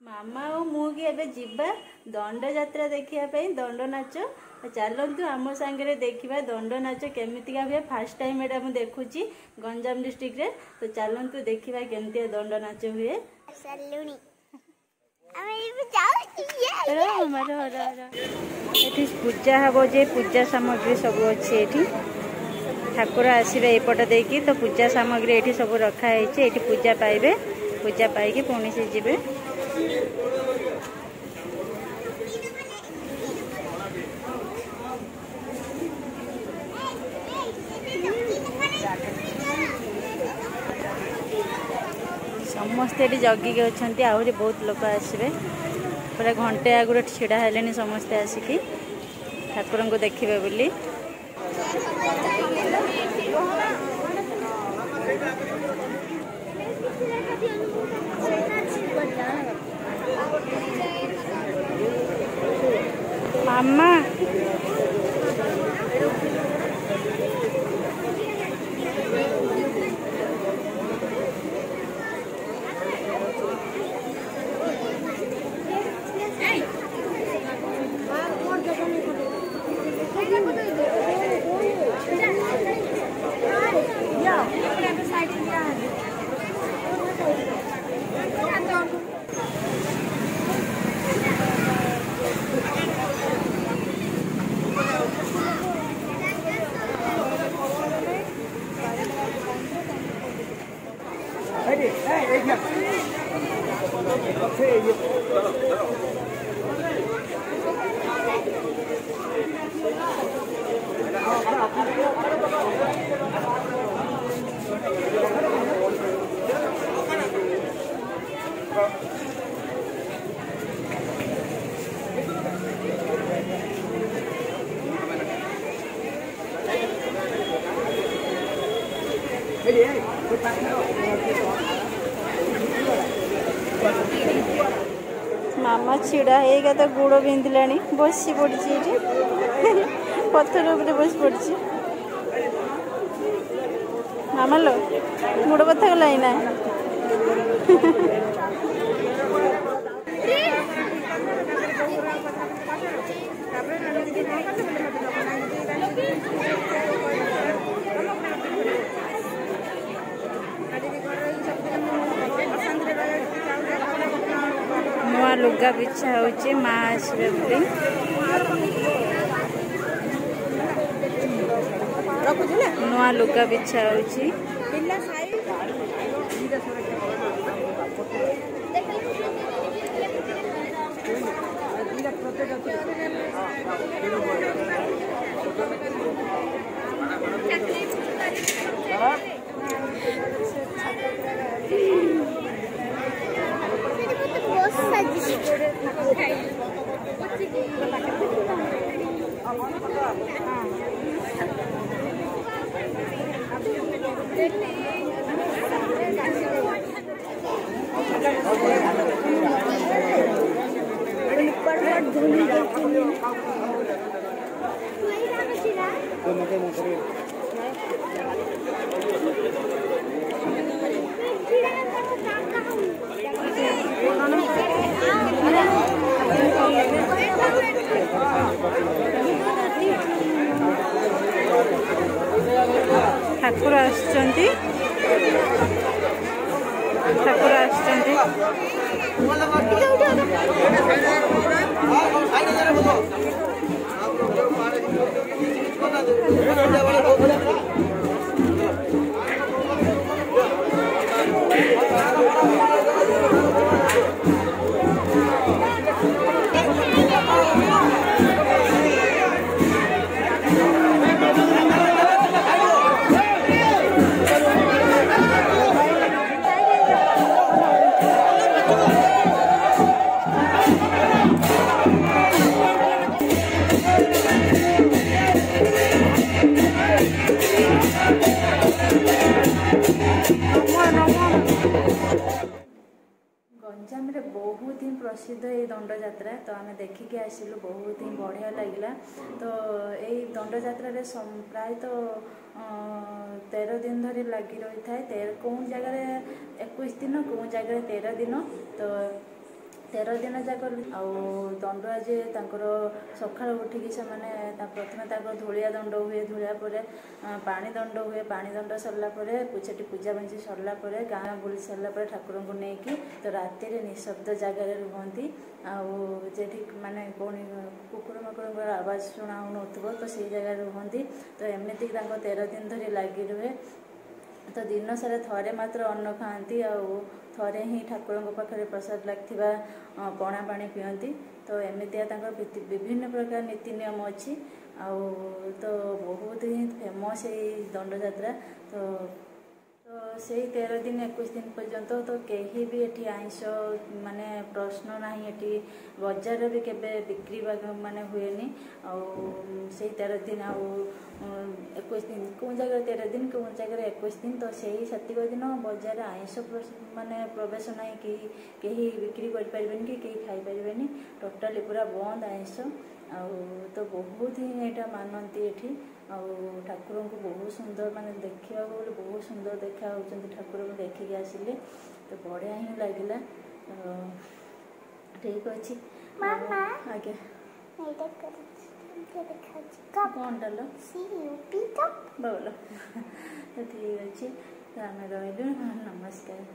मामा और मुझे एबे जीवा दंड यात्रा देखिया दंड नाच चलतु आम सांगे देखा दंड नाच केमितिका हुए फास्ट टाइम एटा मुझे देखुची गंजाम डिस्ट्रिक्ट रे तो चलतु देखा केमती दंड नाच हुए। ये पूजा हम जे पूजा सामग्री सब अच्छी ये ठाकुर आसवे एपट देकी तो पूजा सामग्री ये सब रखाई ये पूजा पाइबे पूजा पाई पुणी से जीवे। समस्ते जगिक अच्छा आहरी बहुत लोग आसवे पूरा घंटे आगुरी छिड़ा है समस्ते आसिकी ठाकुर को देखिए बोली। मामा मामा छिड़ा है तो गुड़ बिंधला बस पड़ी पत्थर उपर बस पड़ी मामा लो गुड़ बता गला ना नुआ लुगा बिछा हो माँ आसवे बोली नुआ लुगा बिछा हो ठाकुर आसुचंती ठाकुर आसुचंती गंजाम रे बहुत ही प्रसिद्ध ये दंड यात्रा तो आम देखिकी आसिलु बहुत ही बढ़िया लगिला। तो यही दंड यात्रा रे प्राय तो 13 दिन धरी लगी रही था। कौन जगह 21 दिन कौन जगह 13 दिन। तो 13 दिन जाक दंडुआ जे सकाल उठिकी से प्रथम धूलिया दंड हुए धूलिया पर पानी दंड हुए पानी दंड सरला सेठी पूजा बंची सरला गाँ बुली सरला ठाकुर को लेकिन तो राति निशब्द जगार रुहति आठी मानने कौन कुकुर मकुर आवाज शुणा हो तो से जगह रुहति तो एमती 13 दिन धरी लगी रुहे तो दिन सारा थरे मात्र अन्न खाती थरे ही ठाकुर पाखे प्रसाद लगी पणा पानी पियंती तो एमतिया विभिन्न प्रकार नीति नियम अच्छी तो बहुत ही फेमस ये दंड यात्रा तो से 13 दिन 21 दिन पर्यंत तो कहीं भी ये आइंष माने प्रश्न ना ये बजार भी केबे बिक्री माने हुए से 13 दिन 21 दिन कौन जगह 13 दिन कौन जगह 21 दिन तो से दिन बजार आइंष माने प्रवेश ना कहीं बिक्री करें कि कहीं खाई टोटाली पूरा बंद आइंष तो बहुत ही यहाँ मानती ये ठाकुर को बहुत सुंदर माने देखा बहुत सुंदर देखा ठाकुर को देखिक आसिले तो बढ़िया ही लगे ठीक अच्छे आज्ञा कौन डाल बोल तो ठीक अच्छे तो आम रही नमस्कार।